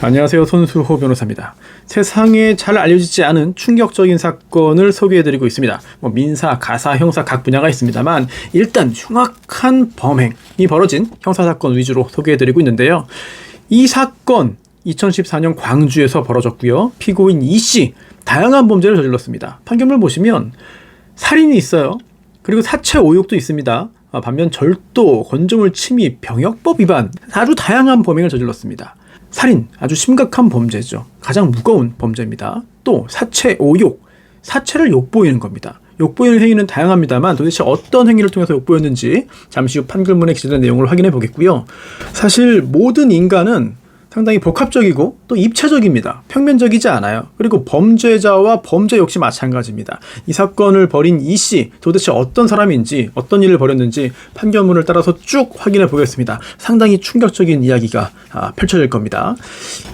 안녕하세요. 손수호 변호사입니다. 세상에 잘 알려지지 않은 충격적인 사건을 소개해드리고 있습니다. 민사, 가사, 형사 각 분야가 있습니다만 일단 흉악한 범행이 벌어진 형사사건 위주로 소개해드리고 있는데요. 이 사건 2014년 광주에서 벌어졌고요. 피고인 이씨 다양한 범죄를 저질렀습니다. 판결문 보시면 살인이 있어요. 그리고 사체 오욕도 있습니다. 반면 절도, 건조물 침입, 병역법 위반 아주 다양한 범행을 저질렀습니다. 살인 아주 심각한 범죄죠. 가장 무거운 범죄입니다. 또 사체 오욕, 사체를 욕보이는 겁니다. 욕보이는 행위는 다양합니다만 도대체 어떤 행위를 통해서 욕보였는지 잠시 후 판결문에 기재된 내용을 확인해 보겠고요. 사실 모든 인간은 상당히 복합적이고 또 입체적입니다. 평면적이지 않아요. 그리고 범죄자와 범죄 역시 마찬가지입니다. 이 사건을 벌인 이씨 도대체 어떤 사람인지 어떤 일을 벌였는지 판결문을 따라서 쭉 확인해 보겠습니다. 상당히 충격적인 이야기가 펼쳐질 겁니다.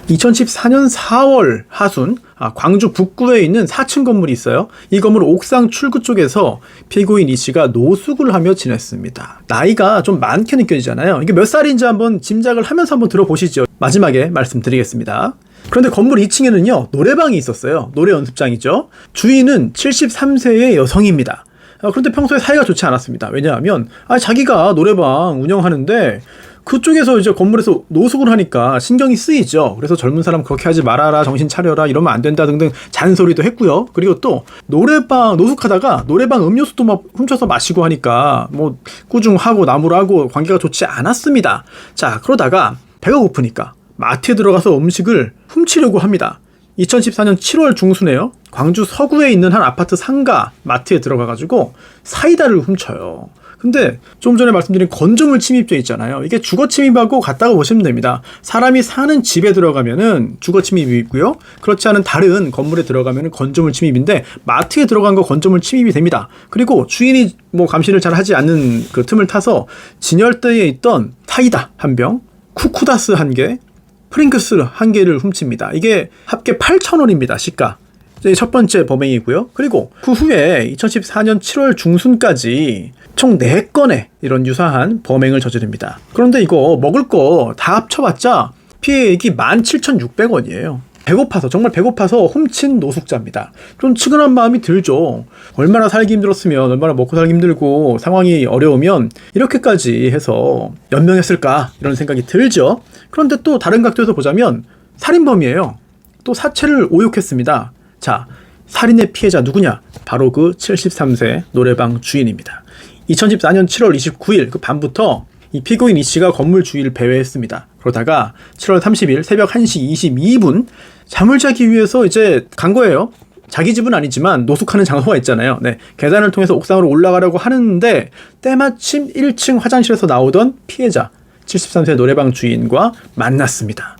2014년 4월 하순 광주 북구에 있는 4층 건물이 있어요. 이 건물 옥상 출구 쪽에서 피고인 이씨가 노숙을 하며 지냈습니다. 나이가 좀 많게 느껴지잖아요. 이게 몇 살인지 한번 짐작을 하면서 한번 들어보시죠. 마지막에 말씀드리겠습니다. 그런데 건물 2층에는요 노래방이 있었어요. 노래 연습장이죠. 주인은 73세의 여성입니다. 그런데 평소에 사이가 좋지 않았습니다. 왜냐하면 자기가 노래방 운영하는데 그쪽에서 이제 건물에서 노숙을 하니까 신경이 쓰이죠. 그래서 젊은 사람 그렇게 하지 말아라, 정신 차려라, 이러면 안 된다 등등 잔소리도 했고요. 그리고 또 노래방 노숙하다가 노래방 음료수도 막 훔쳐서 마시고 하니까 뭐 꾸중하고 나무라고 관계가 좋지 않았습니다. 자, 그러다가 배가 고프니까 마트에 들어가서 음식을 훔치려고 합니다. 2014년 7월 중순에요. 광주 서구에 있는 한 아파트 상가 마트에 들어가가지고 사이다를 훔쳐요. 근데 좀 전에 말씀드린 건조물 침입죄 있잖아요. 이게 주거 침입하고 같다고 보시면 됩니다. 사람이 사는 집에 들어가면은 주거 침입이 있고요. 그렇지 않은 다른 건물에 들어가면은 건조물 침입인데 마트에 들어간 거 건조물 침입이 됩니다. 그리고 주인이 뭐 감시를 잘 하지 않는 그 틈을 타서 진열대에 있던 사이다 한 병, 쿠쿠다스 한 개, 프링크스 한 개를 훔칩니다. 이게 합계 8,000원입니다. 시가. 첫 번째 범행이고요. 그리고 그 후에 2014년 7월 중순까지 총 4건의 이런 유사한 범행을 저지릅니다. 그런데 이거 먹을 거 다 합쳐봤자 피해액이 17,600원이에요. 배고파서, 정말 배고파서 훔친 노숙자입니다. 좀 측은한 마음이 들죠. 얼마나 살기 힘들었으면, 얼마나 먹고 살기 힘들고 상황이 어려우면 이렇게까지 해서 연명했을까 이런 생각이 들죠. 그런데 또 다른 각도에서 보자면 살인범이에요. 또 사체를 오욕했습니다. 자, 살인의 피해자 누구냐? 바로 그 73세 노래방 주인입니다. 2014년 7월 29일 그 밤부터 이 피고인 이씨가 건물 주위를 배회했습니다. 그러다가 7월 30일 새벽 1시 22분 잠을 자기 위해서 이제 간 거예요. 자기 집은 아니지만 노숙하는 장소가 있잖아요. 네, 계단을 통해서 옥상으로 올라가려고 하는데 때마침 1층 화장실에서 나오던 피해자 73세 노래방 주인과 만났습니다.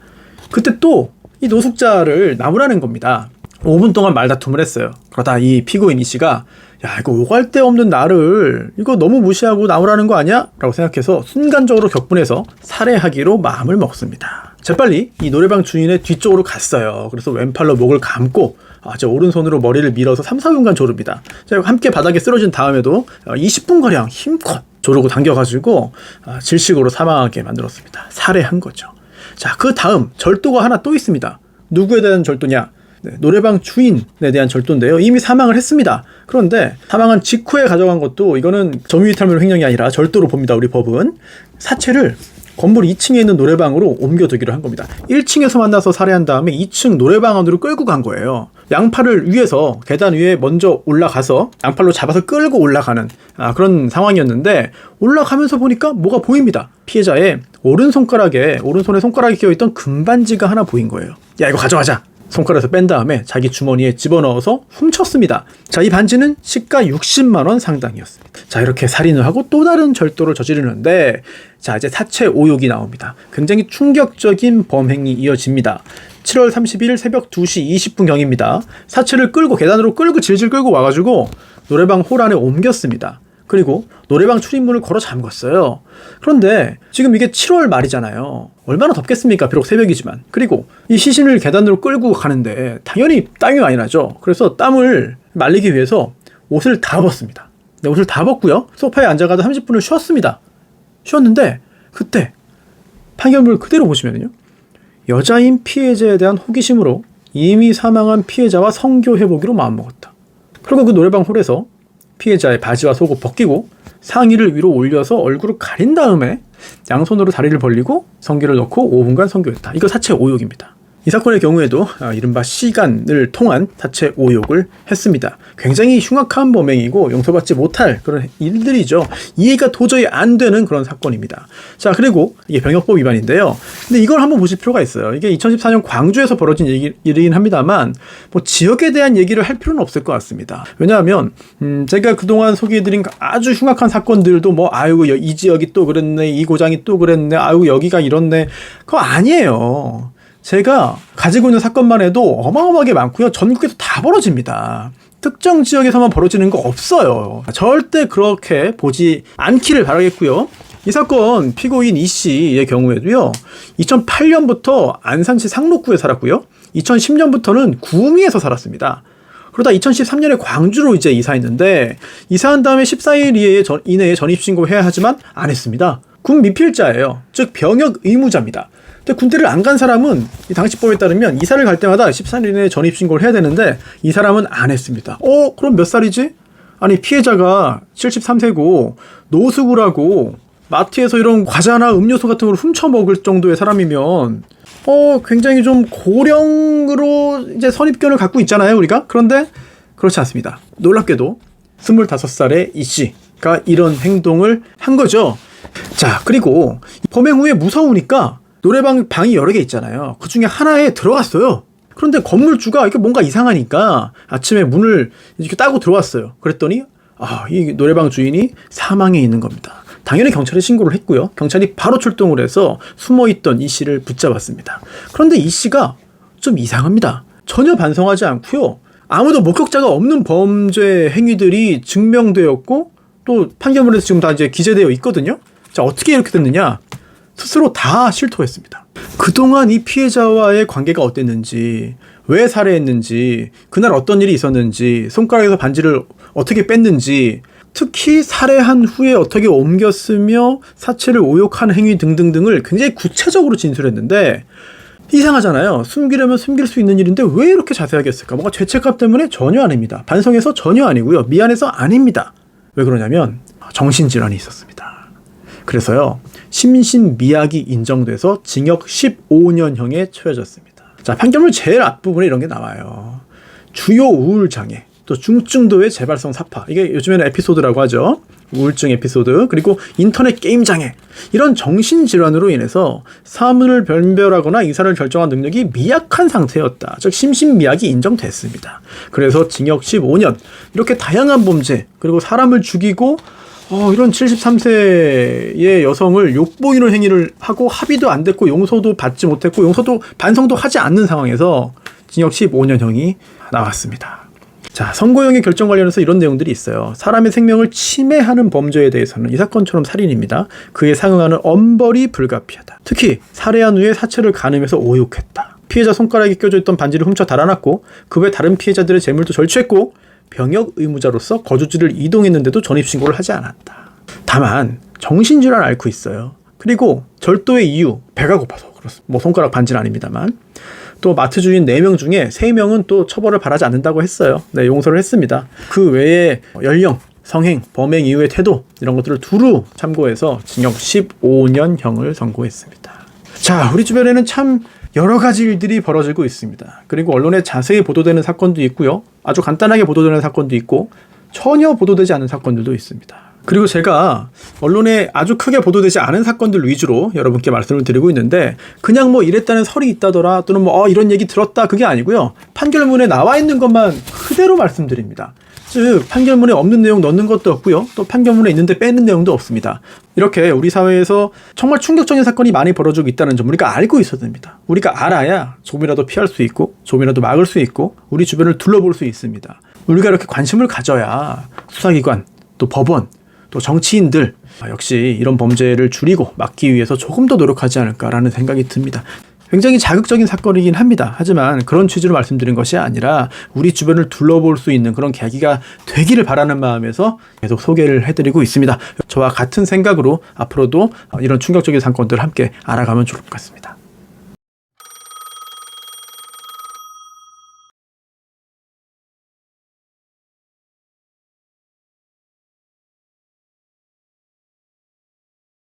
그때 또 이 노숙자를 나무라는 겁니다. 5분 동안 말다툼을 했어요. 그러다 이 피고인 이씨가 야, 이거 오갈 데 없는 나를 이거 너무 무시하고 나오라는 거 아니야? 라고 생각해서 순간적으로 격분해서 살해하기로 마음을 먹습니다. 재빨리 이 노래방 주인의 뒤쪽으로 갔어요. 그래서 왼팔로 목을 감고 제 오른손으로 머리를 밀어서 3, 4분간 조릅니다. 함께 바닥에 쓰러진 다음에도 20분가량 힘껏 조르고 당겨가지고 질식으로 사망하게 만들었습니다. 살해한 거죠. 자, 그 다음 절도가 하나 또 있습니다. 누구에 대한 절도냐? 네, 노래방 주인에 대한 절도인데요. 이미 사망을 했습니다. 그런데 사망한 직후에 가져간 것도 이거는 점유이탈물 횡령이 아니라 절도로 봅니다. 우리 법은. 사체를 건물 2층에 있는 노래방으로 옮겨두기로 한 겁니다. 1층에서 만나서 살해한 다음에 2층 노래방 안으로 끌고 간 거예요. 양팔을 위에서 계단 위에 먼저 올라가서 양팔로 잡아서 끌고 올라가는 그런 상황이었는데 올라가면서 보니까 뭐가 보입니다. 피해자의 오른손에 손가락이 끼어있던 금반지가 하나 보인 거예요. 야, 이거 가져가자. 손가락에서 뺀 다음에 자기 주머니에 집어넣어서 훔쳤습니다. 자, 이 반지는 시가 60만 원 상당이었습니다. 자, 이렇게 살인을 하고 또 다른 절도를 저지르는데 자, 이제 사체 오욕이 나옵니다. 굉장히 충격적인 범행이 이어집니다. 7월 30일 새벽 2시 20분경입니다. 사체를 계단으로 끌고 질질 끌고 와가지고 노래방 홀 안에 옮겼습니다. 그리고 노래방 출입문을 걸어 잠궜어요. 그런데 지금 이게 7월 말이잖아요. 얼마나 덥겠습니까? 비록 새벽이지만. 그리고 이 시신을 계단으로 끌고 가는데 당연히 땀이 많이 나죠. 그래서 땀을 말리기 위해서 옷을 다 벗습니다. 네, 옷을 다 벗고요. 소파에 앉아가지고 30분을 쉬었습니다. 쉬었는데 그때 판결문을 그대로 보시면요. 여자인 피해자에 대한 호기심으로 이미 사망한 피해자와 성교해보기로 마음먹었다. 그리고 그 노래방 홀에서 피해자의 바지와 속옷 벗기고 상의를 위로 올려서 얼굴을 가린 다음에 양손으로 다리를 벌리고 성기를 넣고 5분간 성교했다. 이거 사체 오욕입니다. 이 사건의 경우에도 이른바 시간을 통한 사체 오욕을 했습니다. 굉장히 흉악한 범행이고 용서받지 못할 그런 일들이죠. 이해가 도저히 안 되는 그런 사건입니다. 자, 그리고 이게 병역법 위반인데요. 근데 이걸 한번 보실 필요가 있어요. 이게 2014년 광주에서 벌어진 일이긴 합니다만 뭐 지역에 대한 얘기를 할 필요는 없을 것 같습니다. 왜냐하면 제가 그동안 소개해드린 아주 흉악한 사건들도 뭐 아유 이 지역이 또 그랬네, 이 고장이 또 그랬네, 아유 여기가 이렇네, 그거 아니에요. 제가 가지고 있는 사건만 해도 어마어마하게 많고요. 전국에서 다 벌어집니다. 특정 지역에서만 벌어지는 거 없어요. 절대 그렇게 보지 않기를 바라겠고요. 이 사건 피고인 이 씨의 경우에도요. 2008년부터 안산시 상록구에 살았고요. 2010년부터는 구미에서 살았습니다. 그러다 2013년에 광주로 이제 이사했는데 이사한 다음에 14일 이내에 전입신고해야 하지만 안 했습니다. 군 미필자예요. 즉 병역 의무자입니다. 근데 군대를 안 간 사람은 이 당시법에 따르면 이사를 갈 때마다 14일 이내에 전입신고를 해야 되는데 이 사람은 안 했습니다. 그럼 몇 살이지? 아니 피해자가 73세고 노숙을 마트에서 이런 과자나 음료수 같은 걸 훔쳐 먹을 정도의 사람이면 굉장히 좀 고령으로 이제 선입견을 갖고 있잖아요, 우리가. 그런데 그렇지 않습니다. 놀랍게도 25살의 이 씨가 이런 행동을 한 거죠. 자, 그리고 범행 후에 무서우니까 노래방 방이 여러 개 있잖아요. 그 중에 하나에 들어갔어요. 그런데 건물주가 이게 뭔가 이상하니까 아침에 문을 이렇게 따고 들어왔어요. 그랬더니 이 노래방 주인이 사망해 있는 겁니다. 당연히 경찰에 신고를 했고요. 경찰이 바로 출동을 해서 숨어있던 이 씨를 붙잡았습니다. 그런데 이 씨가 좀 이상합니다. 전혀 반성하지 않고요. 아무도 목격자가 없는 범죄 행위들이 증명되었고 또 판결문에서 지금 다 이제 기재되어 있거든요. 자, 어떻게 이렇게 됐느냐? 스스로 다 실토했습니다. 그동안 이 피해자와의 관계가 어땠는지, 왜 살해했는지, 그날 어떤 일이 있었는지, 손가락에서 반지를 어떻게 뺐는지, 특히 살해한 후에 어떻게 옮겼으며 사체를 오욕한 행위 등등등을 굉장히 구체적으로 진술했는데 이상하잖아요. 숨기려면 숨길 수 있는 일인데 왜 이렇게 자세하게 했을까? 뭔가 죄책감 때문에 전혀 아닙니다. 반성해서 전혀 아니고요. 미안해서 아닙니다. 왜 그러냐면 정신질환이 있었습니다. 그래서요. 심신미약이 인정돼서 징역 15년형에 처해졌습니다. 자, 판결문 제일 앞부분에 이런 게 나와요. 주요 우울장애, 또 중증도의 재발성 사파, 이게 요즘에는 에피소드라고 하죠. 우울증 에피소드, 그리고 인터넷 게임 장애, 이런 정신질환으로 인해서 사문을 변별하거나 이사를 결정한 능력이 미약한 상태였다. 즉 심신미약이 인정됐습니다. 그래서 징역 15년, 이렇게 다양한 범죄, 그리고 사람을 죽이고 이런 73세의 여성을 욕보이는 행위를 하고 합의도 안 됐고 용서도 받지 못했고 용서도 반성도 하지 않는 상황에서 징역 15년형이 나왔습니다. 자, 선고형의 결정 관련해서 이런 내용들이 있어요. 사람의 생명을 침해하는 범죄에 대해서는 이 사건처럼 살인입니다. 그에 상응하는 엄벌이 불가피하다. 특히 살해한 후에 사체를 가늠해서 오욕했다. 피해자 손가락에 껴져 있던 반지를 훔쳐 달아났고 그 외 다른 피해자들의 재물도 절취했고 병역 의무자로서 거주지를 이동했는데도 전입신고를 하지 않았다. 다만 정신질환을 앓고 있어요. 그리고 절도의 이유, 배가 고파서 그렇습니다. 뭐 손가락 반지는 아닙니다만. 또 마트 주인 4명 중에 3명은 또 처벌을 바라지 않는다고 했어요. 네, 용서를 했습니다. 그 외에 연령, 성행, 범행 이후의 태도 이런 것들을 두루 참고해서 징역 15년형을 선고했습니다. 자, 우리 주변에는 참 여러 가지 일들이 벌어지고 있습니다. 그리고 언론에 자세히 보도되는 사건도 있고요. 아주 간단하게 보도되는 사건도 있고 전혀 보도되지 않은 사건들도 있습니다. 그리고 제가 언론에 아주 크게 보도되지 않은 사건들 위주로 여러분께 말씀을 드리고 있는데 그냥 뭐 이랬다는 설이 있다더라 또는 뭐 이런 얘기 들었다 그게 아니고요. 판결문에 나와 있는 것만 그대로 말씀드립니다. 즉 판결문에 없는 내용 넣는 것도 없고요. 또 판결문에 있는데 빼는 내용도 없습니다. 이렇게 우리 사회에서 정말 충격적인 사건이 많이 벌어지고 있다는 점 우리가 알고 있어야 됩니다. 우리가 알아야 조금이라도 피할 수 있고 조금이라도 막을 수 있고 우리 주변을 둘러볼 수 있습니다. 우리가 이렇게 관심을 가져야 수사기관, 또 법원, 또 정치인들 역시 이런 범죄를 줄이고 막기 위해서 조금 더 노력하지 않을까라는 생각이 듭니다. 굉장히 자극적인 사건이긴 합니다. 하지만 그런 취지로 말씀드린 것이 아니라 우리 주변을 둘러볼 수 있는 그런 계기가 되기를 바라는 마음에서 계속 소개를 해드리고 있습니다. 저와 같은 생각으로 앞으로도 이런 충격적인 사건들을 함께 알아가면 좋을 것 같습니다.